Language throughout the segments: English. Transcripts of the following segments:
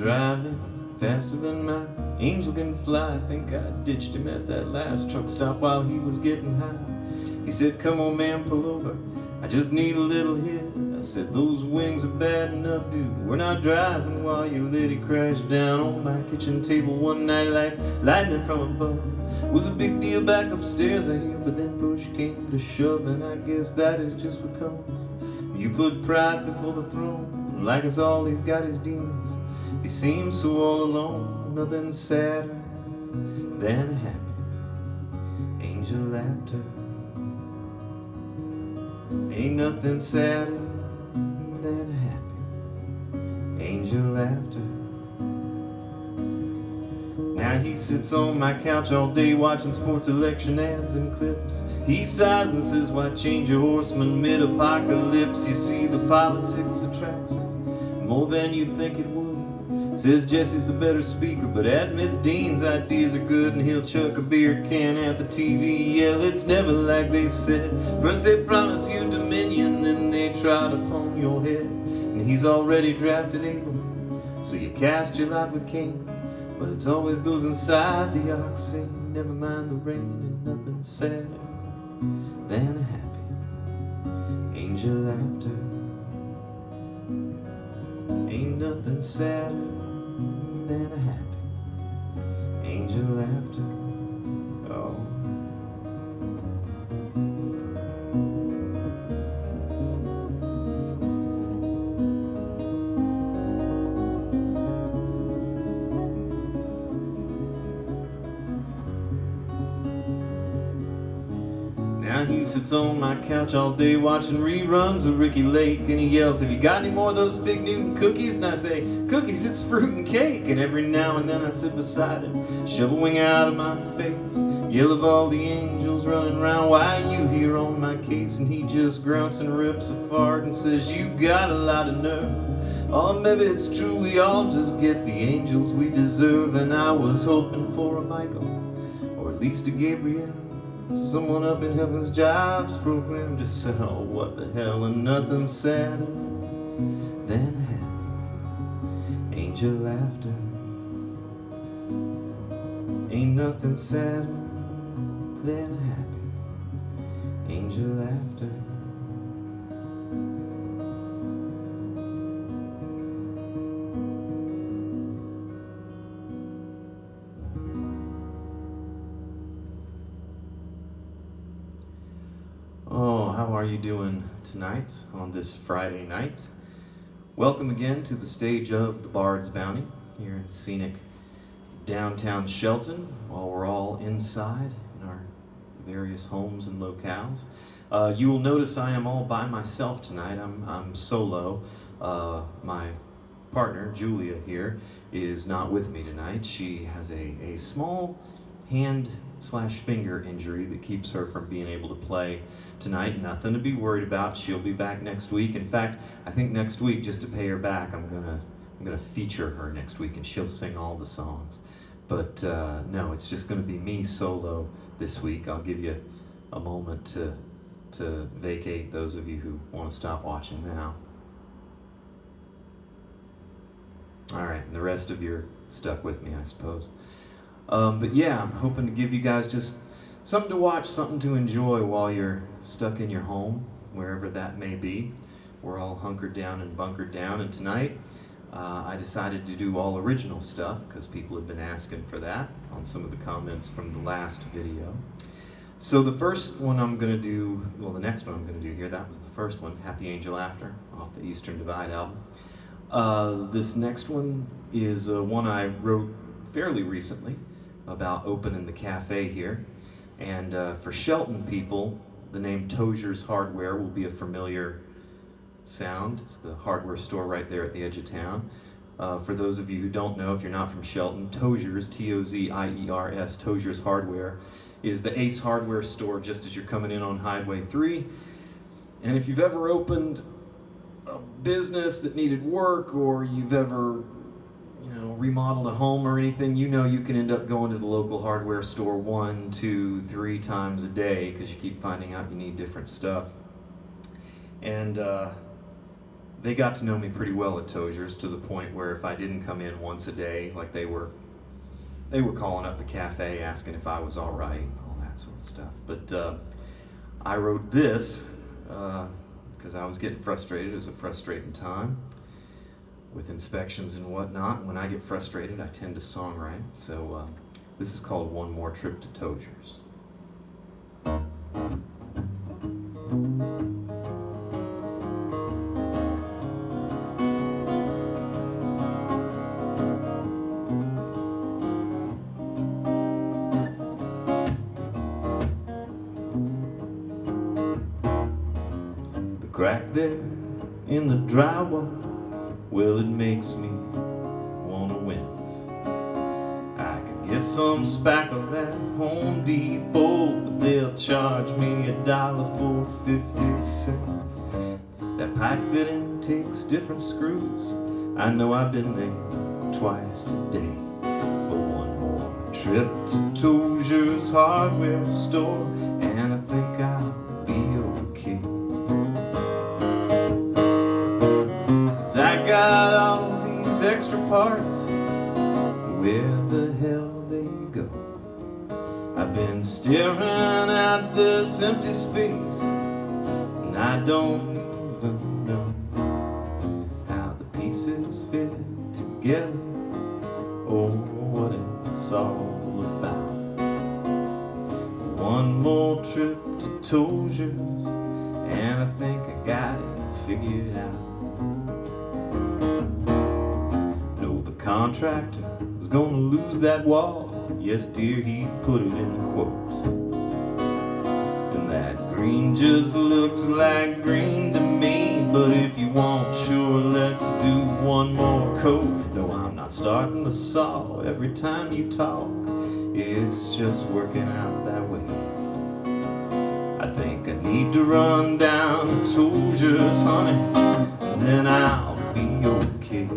driving faster than my angel can fly. I think I ditched him at that last truck stop while he was getting high. He said, come on man, pull over, I just need a little hit. I said, those wings are bad enough, dude. We're not driving while your lady crashed down on my kitchen table one night like lightning from above. Was a big deal back upstairs, I hear, but then push came to shove, and I guess that is just what comes. You put pride before the throne, like us all, he's got his demons. He seems so all alone, nothing sadder than a happy angel laughter. Ain't nothing sadder than a happy angel laughter. Now he sits on my couch all day watching sports election ads and clips. He sighs and says, why change a horseman mid-apocalypse? You see, the politics attracts him more than you'd think it would. Says Jesse's the better speaker, but admits Dean's ideas are good, and he'll chuck a beer can at the TV. Yell, it's never like they said. First they promise you dominion, then they trot upon your head. And he's already drafted Abel, so you cast your lot with Cain. But it's always those inside the ark saying, never mind the rain, and nothing sadder than a happy angel laughter. Ain't nothing sadder than a happy angel laughter. Oh. Now he sits on my couch all day watching reruns of Ricky Lake, and he yells, have you got any more of those Fig Newton cookies? And I say, cookies, it's fruit and cake. And every now and then I sit beside him, shove a wing out of my face, yell of all the angels running around, why are you here on my case? And he just grunts and rips a fart and says, you got a lot of nerve. Oh, maybe it's true, we all just get the angels we deserve. And I was hoping for a Michael, or at least a Gabriel, someone up in heaven's jobs program just said, oh, what the hell, and nothing sadder than a happy angel laughter. Ain't nothing sadder than a happy angel laughter. Oh, how are you doing tonight on this Friday night? Welcome again to the stage of the Bard's Bounty here in scenic downtown Shelton, while we're all inside in our various homes and locales. You will notice I am all by myself tonight. I'm solo. My partner, Julia here, is not with me tonight. She has a small hand/finger injury that keeps her from being able to play tonight. Nothing to be worried about. She'll be back next week. In fact, I think next week, just to pay her back, I'm gonna feature her next week, and she'll sing all the songs. But no, it's just gonna be me solo this week. I'll give you a moment to vacate, those of you who want to stop watching now. All right, and the rest of you are stuck with me, I suppose. But yeah, I'm hoping to give you guys just something to watch, something to enjoy while you're stuck in your home, wherever that may be. We're all hunkered down and bunkered down, and tonight I decided to do all original stuff because people have been asking for that on some of the comments from the last video. So the first one I'm going to do, well, the next one I'm going to do here, that was the first one, Happy Angel After, off the Eastern Divide album. This next one is one I wrote fairly recently about opening the cafe here. And for Shelton people, the name Tozier's Hardware will be a familiar sound. It's the hardware store right there at the edge of town. For those of you who don't know, if you're not from Shelton, Tozier's, T-O-Z-I-E-R-S, Tozier's Hardware, is the Ace Hardware store just as you're coming in on Highway 3. And if you've ever opened a business that needed work, or you've ever remodeled a home or anything, you can end up going to the local hardware store 1, 2, 3 times a day because you keep finding out you need different stuff. And they got to know me pretty well at Tozier's, to the point where if I didn't come in once a day, like they were calling up the cafe asking if I was all right and all that sort of stuff. But I wrote this because I was getting frustrated. It was a frustrating time with inspections and whatnot. When I get frustrated, I tend to songwrite. So this is called One More Trip to Tozier's. The crack there in the drywall, well, it makes me wanna wince. I could get some spackle at Home Depot, but they'll charge me $1 for 50 cents. That pipe fitting takes different screws. I know I've been there twice today. But one more trip to Tozier's hardware store, and I think I'll be okay. 'Cause I got all these extra parts, where the hell they go? I've been staring at this empty space, and I don't even know how the pieces fit together, or what it's all about. One more trip to Tozier's, and I think I got it figured out. No, the contractor was gonna lose that wall. Yes, dear, he put it in the quote. And that green just looks like green to me. But if you want, sure, let's do one more coat. No, I'm not starting the saw every time you talk. It's just working out that way. I think I need to run down to Tozier's, honey, and then I'll be okay.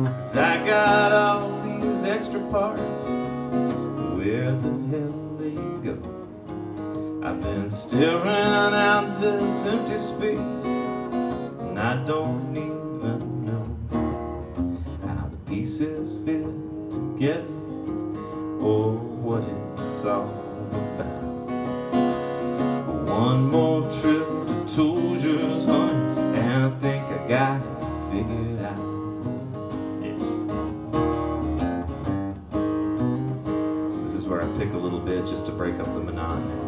'Cause I got all these extra parts, where the hell they go? I've been staring at this empty space, and I don't even know how the pieces fit together, or what it's all about. One more trip to Tozier's, honey, and I think I got it figured out. This is where I pick a little bit just to break up the monotony.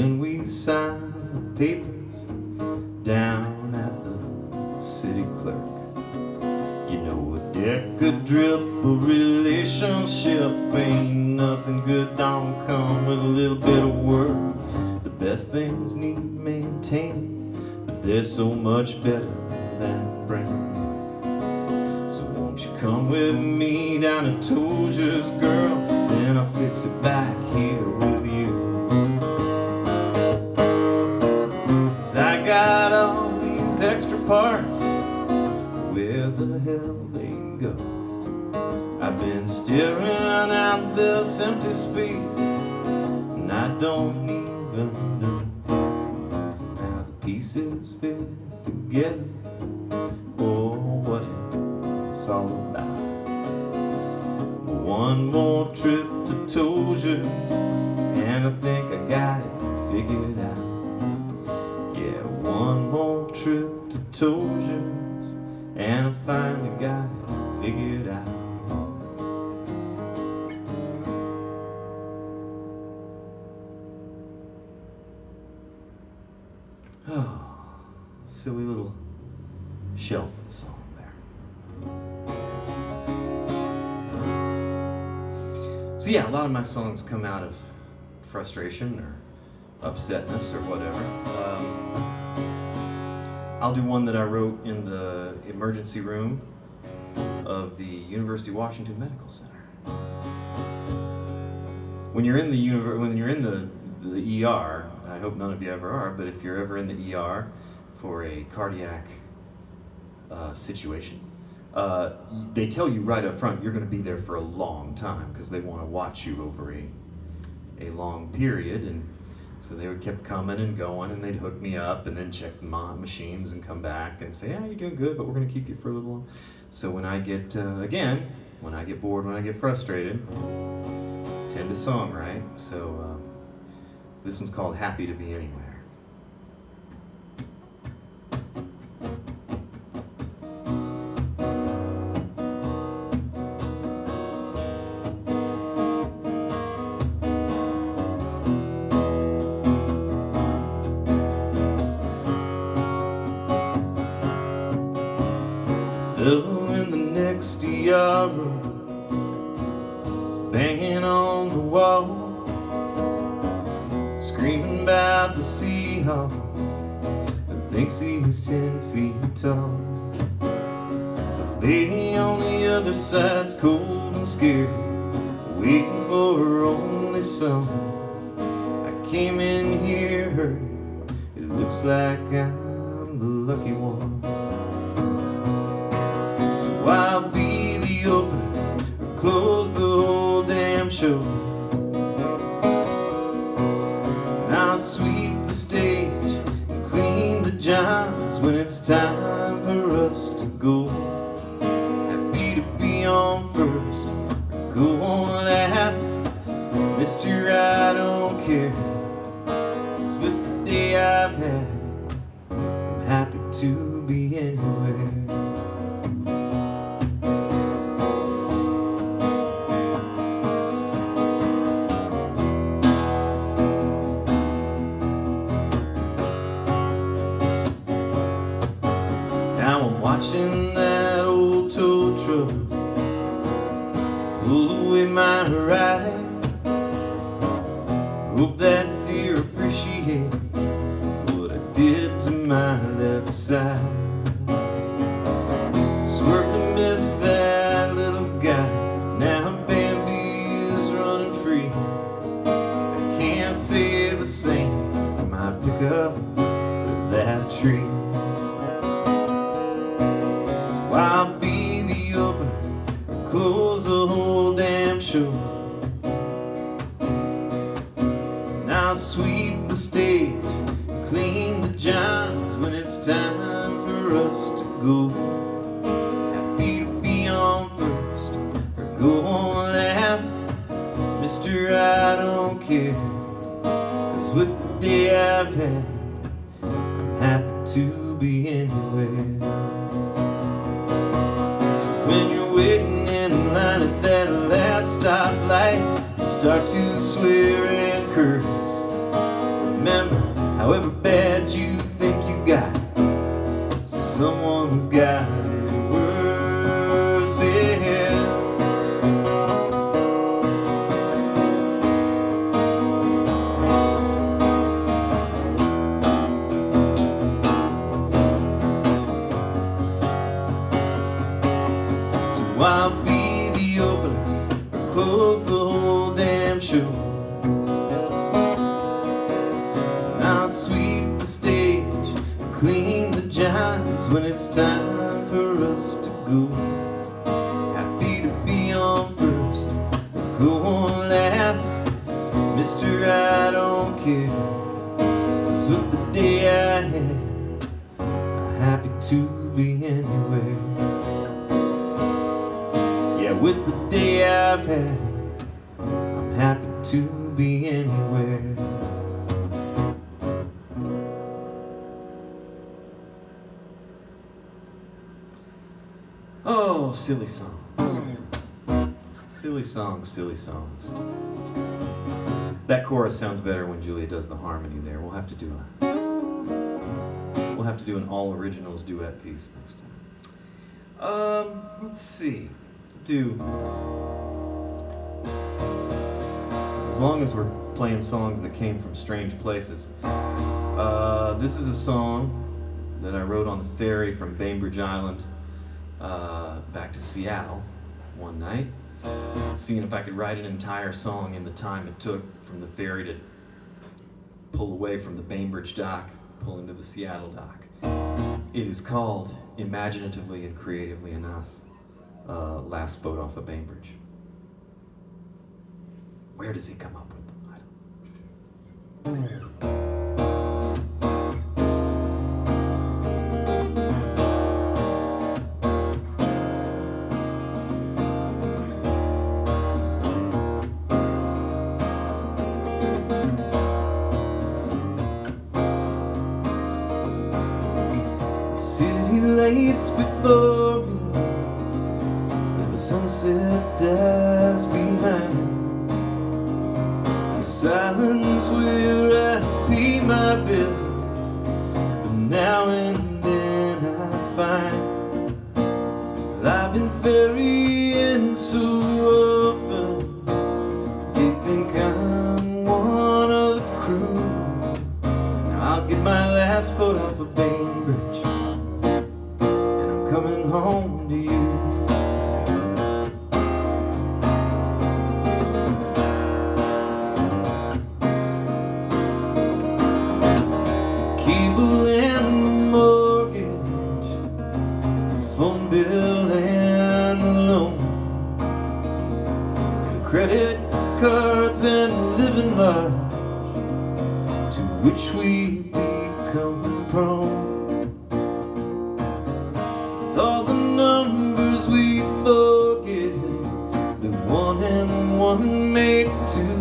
When we sign the papers down at the city clerk, you know a deck a drip, a relationship ain't nothing good, don't come with a little bit of work. The best things need maintaining, but they're so much better than brand new. So won't you come with me down to Tozier's, girl, then I'll fix it back here with you. I got all these extra parts, where the hell they go? I've been staring at this empty space, and I don't even know how the pieces fit together, or what it's all about. One more trip to Tozier's, and I think I got it figured out. Yeah, one more trip to Tozier's, and I finally got it figured out. Oh, silly little Sheldon song there. So yeah, a lot of my songs come out of frustration or upsetness or whatever. I'll do one that I wrote in the emergency room of the University of Washington Medical Center. When you're in the ER, I hope none of you ever are, but if you're ever in the ER for a cardiac situation. They tell you right up front you're going to be there for a long time because they want to watch you over a long period. And so they would kept coming and going, and they'd hook me up and then check the machines and come back and say, yeah, you're doing good, but we're going to keep you for a little while. So when I get, when I get bored, when I get frustrated, I tend to songwrite. So this one's called Happy to Be Anywhere. Fellow in the next yard is banging on the wall, screaming about the Seahawks and thinks he's 10 feet tall. The lady on the other side's cold and scared, waiting for her only son. I came in here hurting, it looks like I'm the lucky one. I'll be the opener or close the whole damn show. And I'll sweep the stage and clean the johns when it's time for us to go. Happy to be on first or go on last, Mister, I don't care. 'Cause with the day I've had, I'm happy to be anywhere. Now I'm watching that old tow truck pull away my ride. Hope that deer appreciates what I did to my left side. Swerved and missed that little guy, now Bambi's running free. I can't say the same for my pickup with that tree. I'll be the opener or close the whole damn show. And I'll sweep the stage, clean the johns when it's time for us to go. Happy to be on first or go on last, Mister, I don't care. 'Cause with the day I've had, I'm happy to be anywhere. When you're waiting in line at that last stoplight, you start to swear and curse. Remember, however bad you think you got it, someone's got it worse. Yeah. I'll be the opener or close the whole damn show. And I'll sweep the stage, clean the johns when it's time for us to go. Happy to be on first or go on last, Mister, I don't care. 'Cause with the day I had, I'm happy to be anywhere. With the day I've had, I'm happy to be anywhere. Oh, silly songs. Silly songs, silly songs. That chorus sounds better when Julia does the harmony there. We'll have to do an all originals duet piece next time. Let's see. As long as we're playing songs that came from strange places. This is a song that I wrote on the ferry from Bainbridge Island back to Seattle one night, seeing if I could write an entire song in the time it took from the ferry to pull away from the Bainbridge dock, pull into the Seattle dock. It is called, imaginatively and creatively enough, Last Boat Off of Bainbridge. Where does he come up with them? I don't know. The city lights before me as the sunset dies behind. The silence where I pay my bills, but now and then I find that I've been ferrying so often. They think I'm one of the crew. Now I'll get my last boat off of Bainbridge, and I'm coming home to you. Cable and the mortgage, the phone bill and the loan, the credit cards and living large, to which we become prone. With all the numbers we forget, that one and one make two.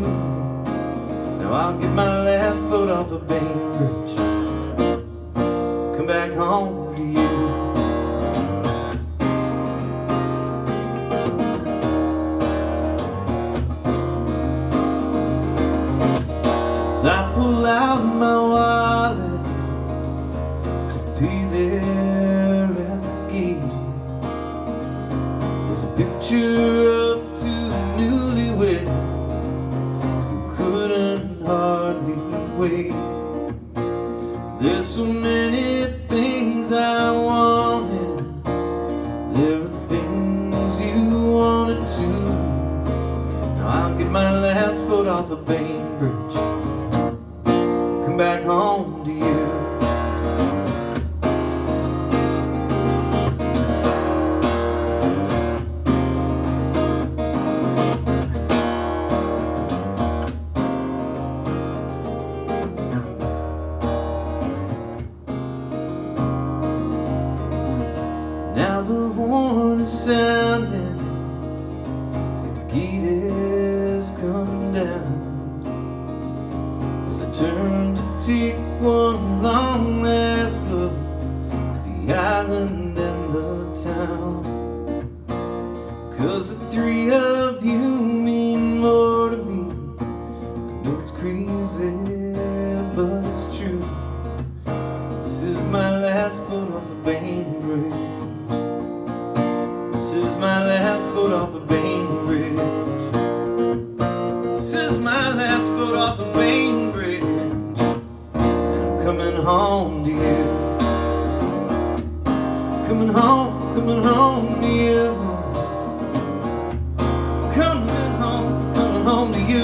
Now I'll get my last boat off of Bainbridge, come back home to you. As I pull out my wallet to pay there at the gate, there's a picture of two newlyweds who couldn't hardly wait. There's so many things I wanted, there are things you wanted too. Now I'll get my last boat off of Bainbridge, come back home to you. Now the horn is sounding, the gate is coming down. As I turn to take one long last look at the island and the town, 'cause the three of you mean more to me. I know it's crazy, but it's true. This is my last boat off of Bainbridge. This is my last boat off of Bainbridge. This is my last boat off of Bainbridge, and I'm coming home to you. Coming home to you. Coming home to you.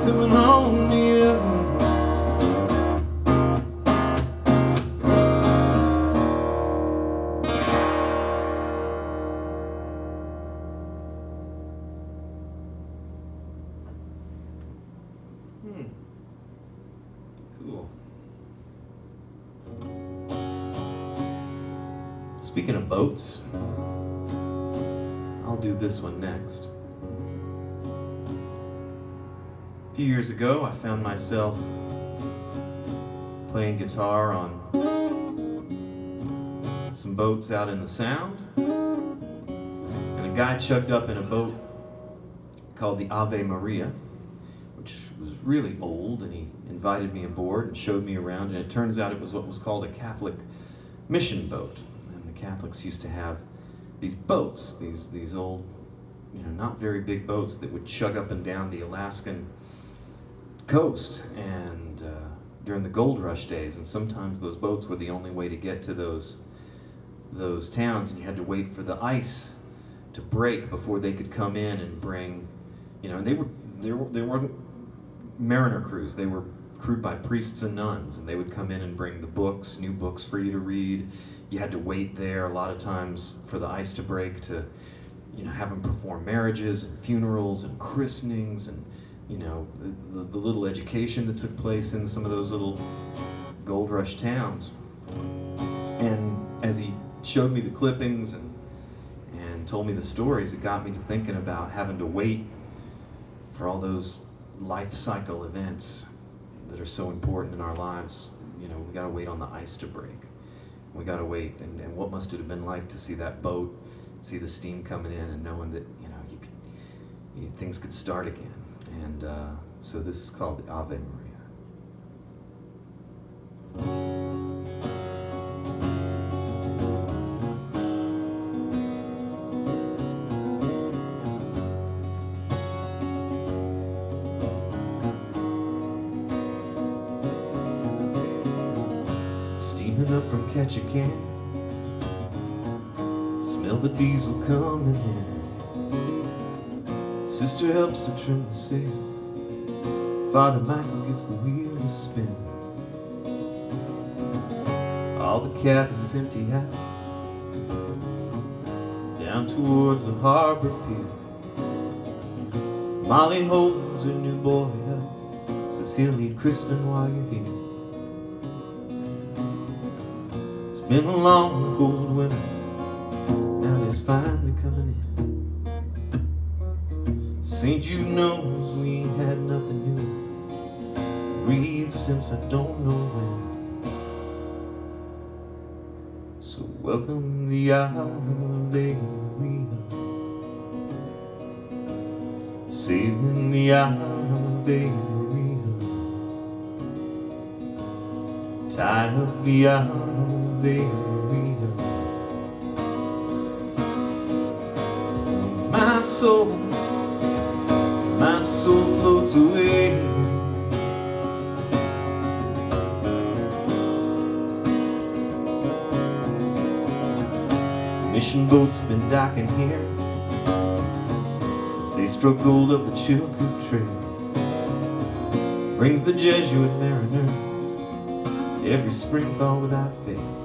Coming home to you. Cool. Speaking of boats, I'll do this one next. A few years ago, I found myself playing guitar on some boats out in the Sound, and a guy chugged up in a boat called the Ave Maria, which was really old, and he invited me aboard and showed me around, and it turns out it was what was called a Catholic mission boat. And the Catholics used to have these boats, these old, not very big boats that would chug up and down the Alaskan coast, and during the gold rush days, and sometimes those boats were the only way to get to those towns, and you had to wait for the ice to break before they could come in and bring, and they weren't mariner crews, they were crewed by priests and nuns, and they would come in and bring the books, new books for you to read. You had to wait there a lot of times for the ice to break to, have them perform marriages and funerals and christenings and, the little education that took place in some of those little gold rush towns. And as he showed me the clippings and told me the stories, it got me to thinking about having to wait for all those life cycle events that are so important in our lives. We gotta wait on the ice to break. We gotta wait, and what must it have been like to see that boat, see the steam coming in, and knowing that things could start again. And so this is called the Ave Maria. Steaming up from Ketchikan, smell the diesel coming in. Sister helps to trim the sail, Father Michael gives the wheel a spin. All the cabins empty out, down towards the harbor pier. Molly holds her new boy up, says he'll need christening while you're here. It's been a long cold winter, now it's finally coming in. St. Jude knows we ain't had nothing new to read since I don't know when. So welcome the Ave Maria, sailing the Ave Maria, tie up the Ave Maria. My soul floats away. Mission boats been docking here since they struck gold up the Chilkoot Trail. Brings the Jesuit mariners every spring thaw without fail.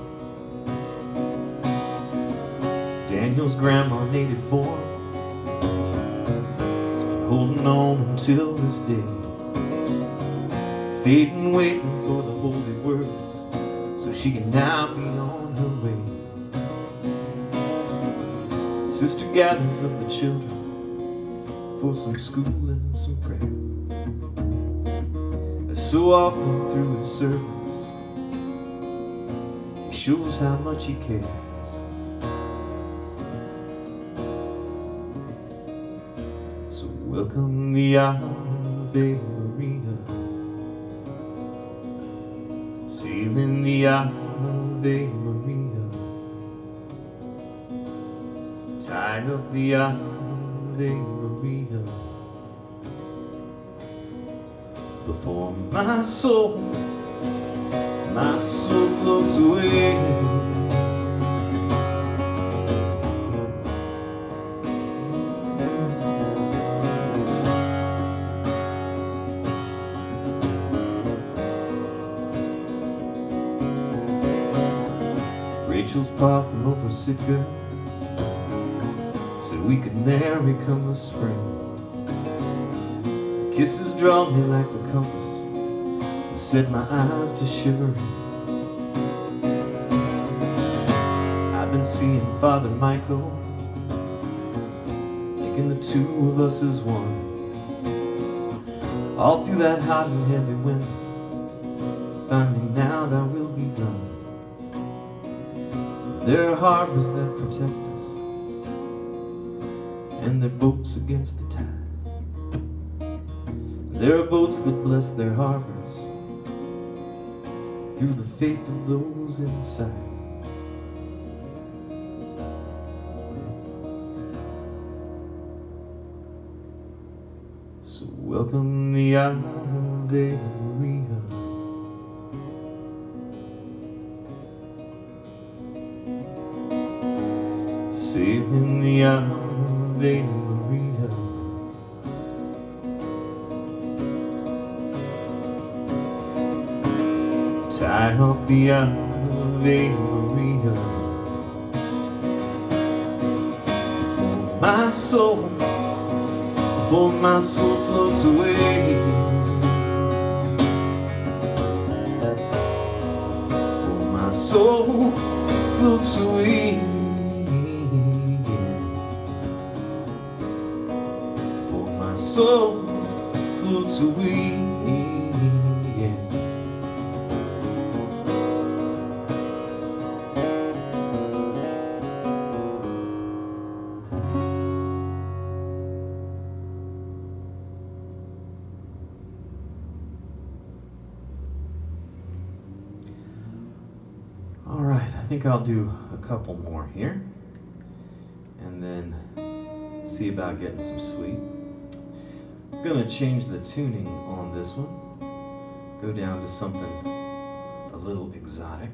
Daniel's grandma, native born, holding on until this day, fading, waiting for the holy words, so she can now be on her way. Sister gathers up the children for some school and some prayer. As so often through his servants, he shows how much he cares. Welcome the Ave Maria, sailing the Ave Maria, tie up the Ave Maria. Before my soul floats away. Rachel's pa from over Sitka said we could marry come the spring. Kisses draw me like the compass and set my eyes to shivering. I've been seeing Father Michael, making the two of us as one. All through that hot and heavy winter, finally now that we'll be done. There are harbors that protect us, and their boats against the tide. There are boats that bless their harbors through the faith of those inside. So welcome the Ave Maria, sailing the Ave Maria, right off the Ave Maria. Before my soul floats away, before my soul floats away, before my soul floats away. All right, I think I'll do a couple more here and then see about getting some sleep. I'm gonna change the tuning on this one, go down to something a little exotic.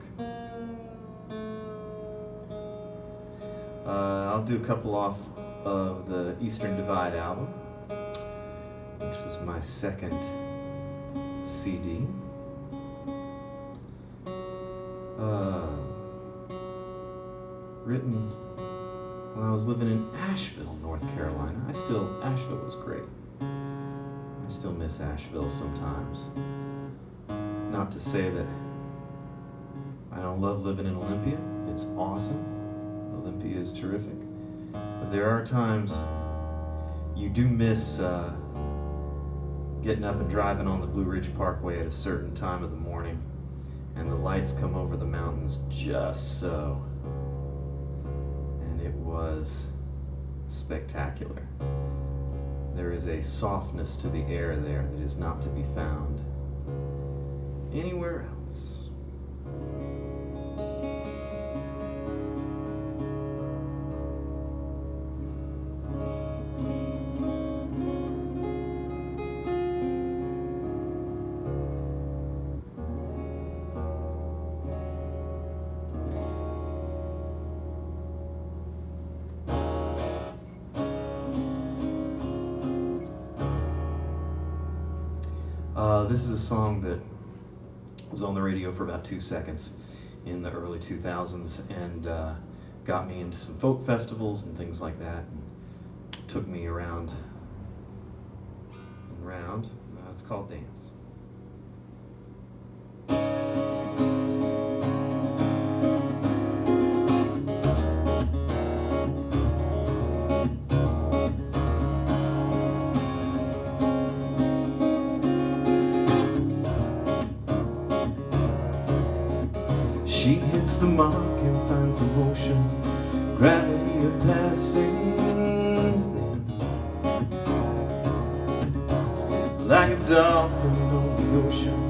I'll do a couple off of the Eastern Divide album, which was my second CD. Written when I was living in Asheville, North Carolina. Asheville was great. I still miss Asheville sometimes. Not to say that I don't love living in Olympia. It's awesome. Olympia is terrific. But there are times you do miss getting up and driving on the Blue Ridge Parkway at a certain time of the morning, and the lights come over the mountains just so. And it was spectacular. There is a softness to the air there that is not to be found anywhere else. This is a song that was on the radio for about 2 seconds in the early 2000s and got me into some folk festivals and things like that, and took me around and round. It's called Dance. She hits the mark and finds the motion, gravity of passing them. Like a dolphin on the ocean,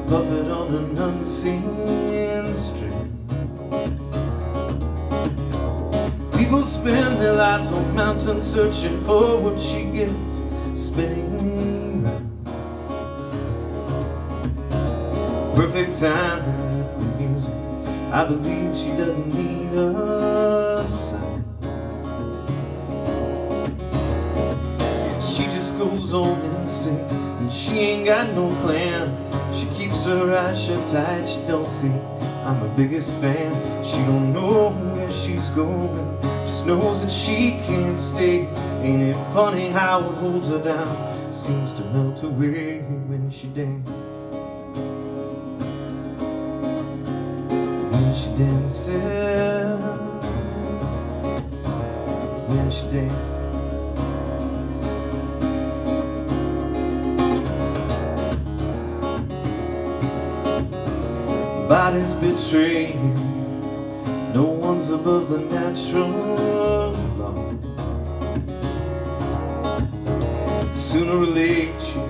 puppet on an unseen string. People spend their lives on mountains searching for what she gets, spinning round. Perfect timing. I believe she doesn't need a sign. She just goes on instinct, and she ain't got no plan. She keeps her eyes shut tight, she don't see I'm her biggest fan. She don't know where she's going, just knows that she can't stay. Ain't it funny how it holds her down, seems to melt away when she dances. She dances, when she dances. Bodies betray you, no one's above the natural law. Sooner or later you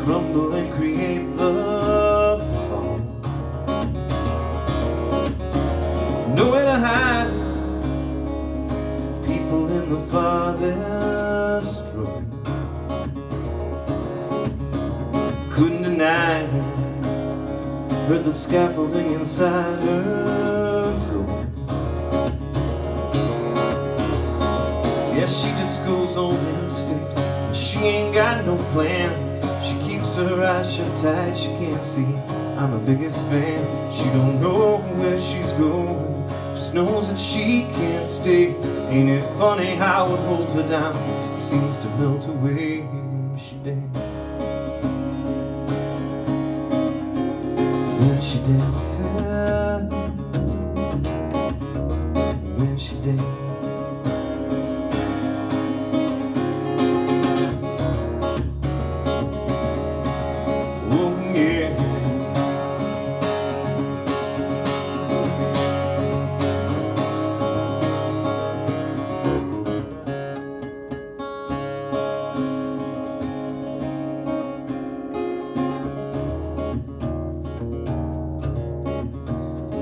crumble and create the fall. Nowhere to hide, people in the farthest room couldn't deny her, heard the scaffolding inside her go. Yeah, she just goes on instinct, and she ain't got no plan. She keeps her eyes shut tight, she can't see I'm her biggest fan. She don't know where she's going, just knows that she can't stay. Ain't it funny how it holds her down, seems to melt away when she dances. When she dances, when she dances.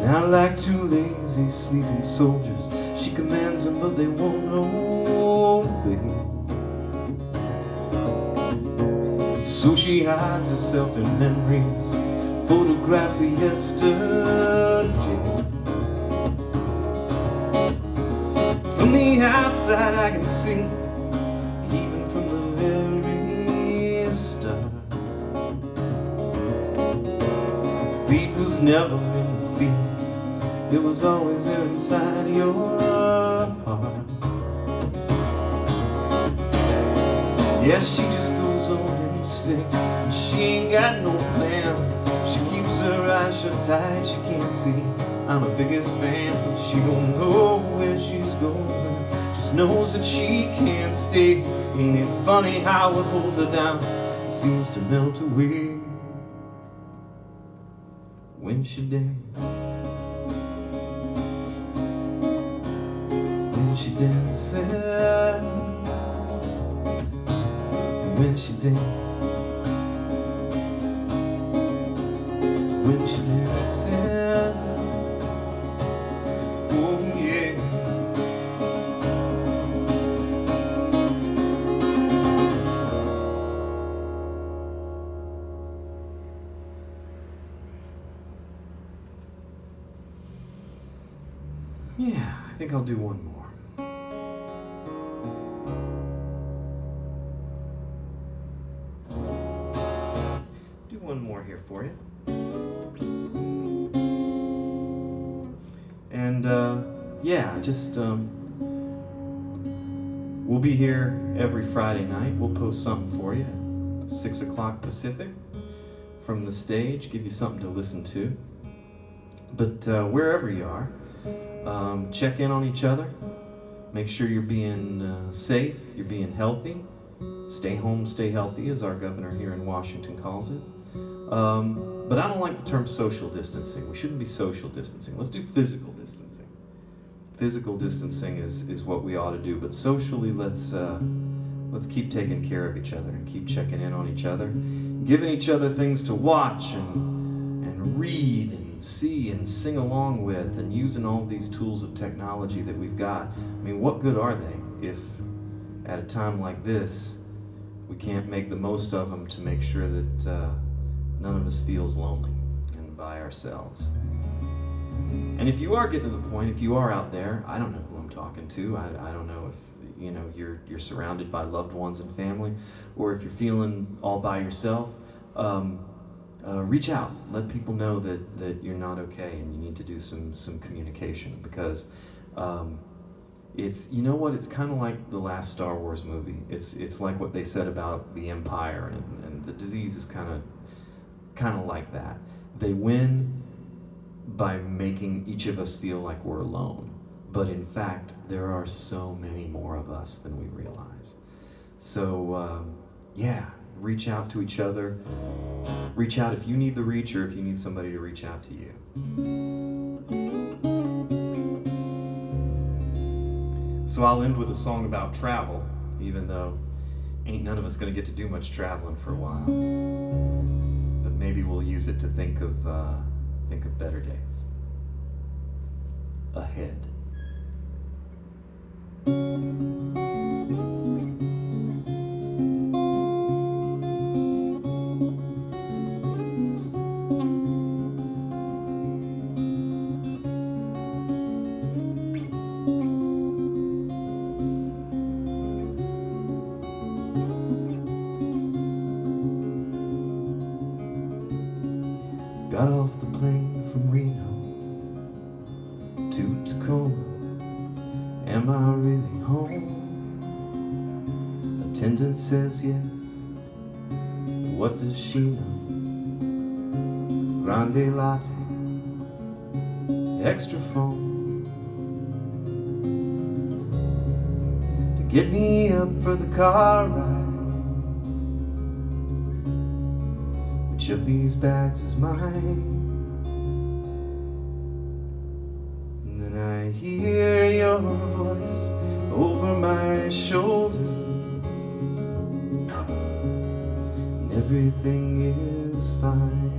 Not like two lazy sleeping soldiers, she commands them but they won't obey. So she hides herself in memories, photographs of yesterday. From the outside I can see, even from the very start, beat was never in the field, it was always there inside your heart. Yes, she just goes on instinct, and she ain't got no plan. She keeps her eyes shut tight, she can't see. I'm her biggest fan. She don't know where she's going, just knows that she can't stay. Ain't it funny how it holds her down, seems to melt away when she dances. When she dances, when she dances, when she dances, oh yeah. Yeah, I think I'll do one more. One more here for you. And yeah, just we'll be here every Friday night. We'll post something for you, 6 o'clock Pacific, from the stage, give you something to listen to. But wherever you are, check in on each other. Make sure you're being safe, you're being healthy. Stay home, stay healthy, as our governor here in Washington calls it. But I don't like the term social distancing. We shouldn't be social distancing. Let's do physical distancing. Physical distancing is what we ought to do. But socially, let's keep taking care of each other and keep checking in on each other, giving each other things to watch and read and see and sing along with, and using all these tools of technology that we've got. I mean, what good are they if at a time like this we can't make the most of them to make sure that none of us feels lonely and by ourselves? And if you are getting to the point, if you are out there, I don't know who I'm talking to. I don't know if you're surrounded by loved ones and family, or if you're feeling all by yourself. Reach out. Let people know that you're not okay and you need to do some communication, because it's, you know what, it's kind of like the last Star Wars movie. It's like what they said about the Empire, and the disease is kind of like that. They win by making each of us feel like we're alone, but in fact there are so many more of us than we realize. So yeah, reach out to each other. Reach out if you need the reach, or if you need somebody to reach out to you. So I'll end with a song about travel, even though ain't none of us gonna get to do much traveling for a while. But maybe we'll use it to think of better days ahead. Got a to Tacoma. Am I really home? Attendant says yes. What does she know? Grande latte, extra foam, to get me up for the car ride. Which of these bags is mine? And then I hear your voice over my shoulder, and everything is fine.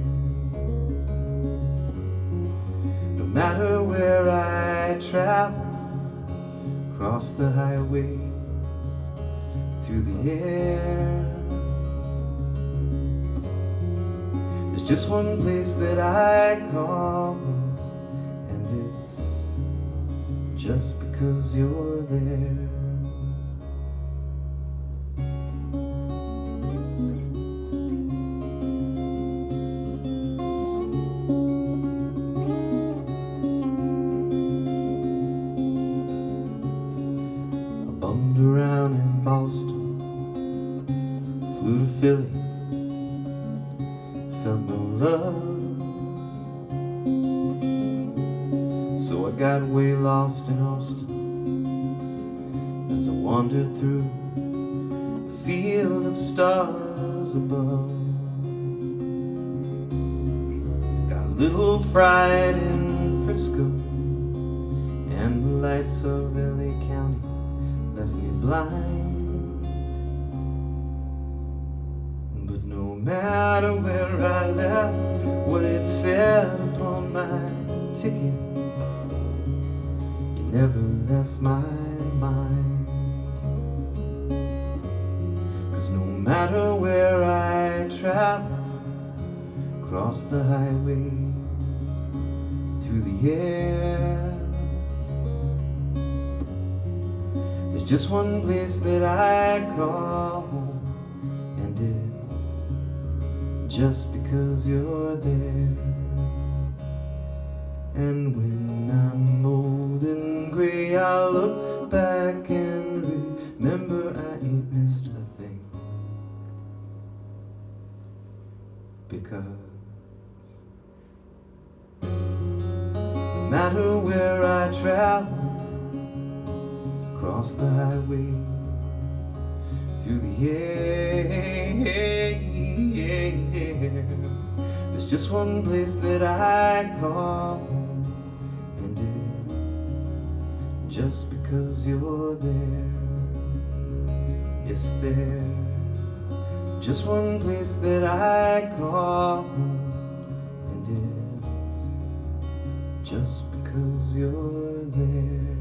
No matter where I travel, across the highway, through the air, there's just one place that I call home, and it's just because you're there. Bummed around in Boston, flew to Philly, felt no love, so I got way lost in Austin as I wandered through a field of stars above. Got a little fright in Frisco, and the lights of LA County left me blind. But no matter where I left, what it said upon my ticket, you never left my mind. 'Cause no matter where I travel, across the highways, through the air, there's just one place that I call home, and it's just because you're there. And when I'm old and gray, I'll look back and remember I ain't missed a thing, because no matter where I travel, across the highway, through the air, there's just one place that I call home, and it's just because you're there. Yes, there's just one place that I call home, and it's just because you're there.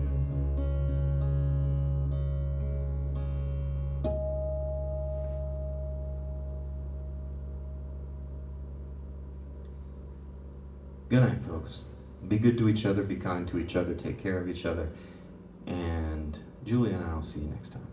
Good night, folks. Be good to each other, be kind to each other, take care of each other, and Julia and I will see you next time.